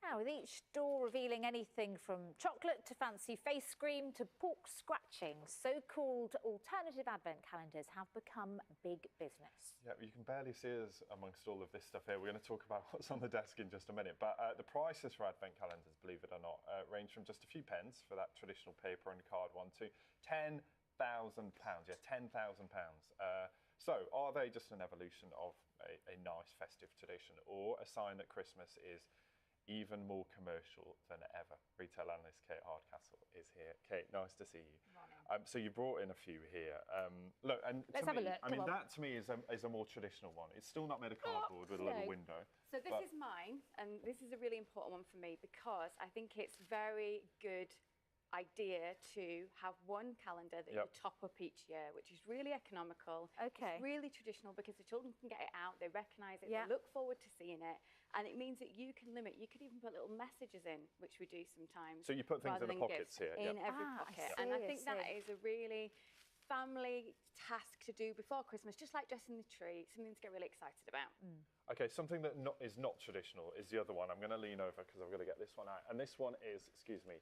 Now, with each store revealing anything from chocolate to fancy face cream to pork scratching, so-called alternative advent calendars have become big business. Yeah, you can barely see us amongst all of this stuff here. We're going to talk about what's on the desk in just a minute. But the prices for advent calendars, believe it or not, range from just a few pence for that traditional paper and card one to £10,000. Yeah, £10,000. So are they just an evolution of a nice festive tradition, or a sign that Christmas is even more commercial than ever? Retail analyst Kate Hardcastle is here. Kate, nice to see you. Morning. So you brought in a few here. Look, and let's have a look. I mean, that to me is a more traditional one. It's still not made of cardboard with a little window. So this is mine, and this is a really important one for me because I think it's very good idea to have one calendar that you top up each year, which is really economical. Okay. It's really traditional because the children can get it out, they recognise it, they look forward to seeing it, and it means that you can limit. You could even put little messages in, which we do sometimes. So you put things in the pockets here? In every pocket. And I think that is a really family task to do before Christmas, just like dressing the tree, something to get really excited about. Okay, something that is not traditional is the other one. I'm going to lean over because I've got to get this one out. And this one is, excuse me,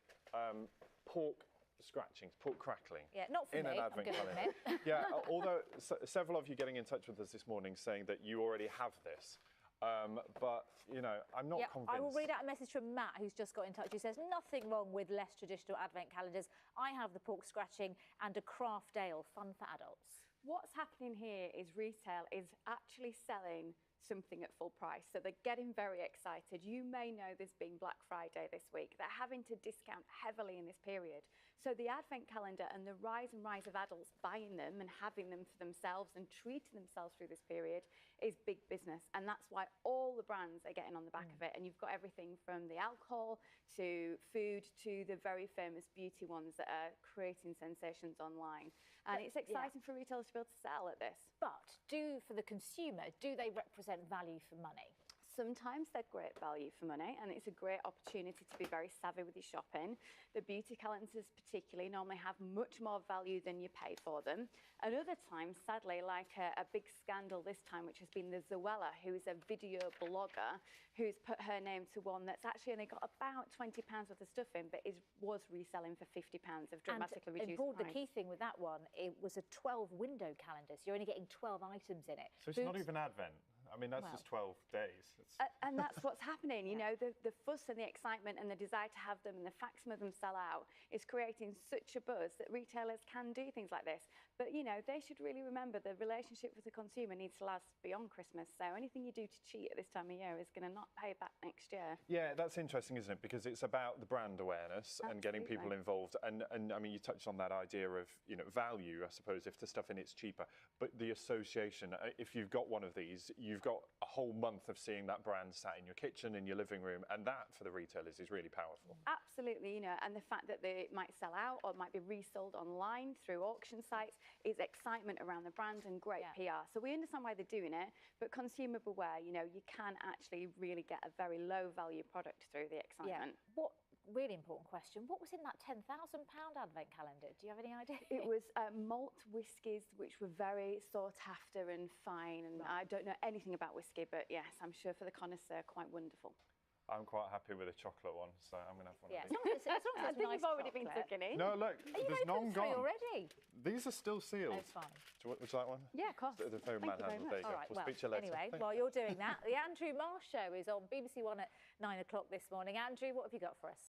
pork scratchings, pork crackling. Yeah, not for in me, an advent I'm calendar. Yeah, although several of you getting in touch with us this morning saying that you already have this. But, you know, I'm not convinced. I will read out a message from Matt, who's just got in touch. He says, nothing wrong with less traditional advent calendars. I have the pork scratching and a craft ale, fun for adults. What's happening here is retail is actually selling something at full price. So they're getting very excited. You may know there's been Black Friday this week. They're having to discount heavily in this period. So the advent calendar and the rise of adults buying them and having them for themselves and treating themselves through this period is big business. And that's why all the brands are getting on the back of it. And you've got everything from the alcohol to food to the very famous beauty ones that are creating sensations online. And it's exciting for retailers to be able to sell at this. But for the consumer, do they represent value for money? Sometimes they're great value for money, and it's a great opportunity to be very savvy with your shopping. The beauty calendars particularly normally have much more value than you pay for them. And other times, sadly, like a big scandal this time, which has been the Zoella, who is a video blogger, who's put her name to one that's actually only got about £20 worth of stuff in, but was reselling for £50 of dramatically reduced price. The key thing with that one, it was a 12-window calendar, so you're only getting 12 items in it. So it's not even Advent. I mean, that's just 12 days. And that's what's happening. You know, the fuss and the excitement and the desire to have them and the fact some of them sell out is creating such a buzz that retailers can do things like this. But, you know, they should really remember the relationship with the consumer needs to last beyond Christmas. So anything you do to cheat at this time of year is going to not pay back next year. Yeah, that's interesting, isn't it? Because it's about the brand awareness and getting people involved. And I mean, you touched on that idea of, you know, value, I suppose, if the stuff in it's cheaper. But the association, if you've got one of these, you've got a whole month of seeing that brand sat in your kitchen, in your living room, and that for the retailers is really powerful. Absolutely, you know, and the fact that they might sell out or might be resold online through auction sites is excitement around the brand and great PR. So we understand why they're doing it, but consumer beware, you know, you can actually really get a very low value product through the excitement. What really important question, what was in that £10,000 advent calendar? Do you have any idea? It was malt whiskies, which were very sought after and fine, and I don't know anything about whiskey, but yes, I'm sure for the connoisseur, quite wonderful. I'm quite happy with a chocolate one, so I'm going to have one of these. As long as I think you've already been taken in. No, look, there's none gone. Already? These are still sealed. That's fine. Would you like one? Yeah, of course. The very manhandled. There you go. All right, We'll speak to you later. Anyway, while you're doing that, the Andrew Marr Show is on BBC One at 9 o'clock this morning. Andrew, what have you got for us?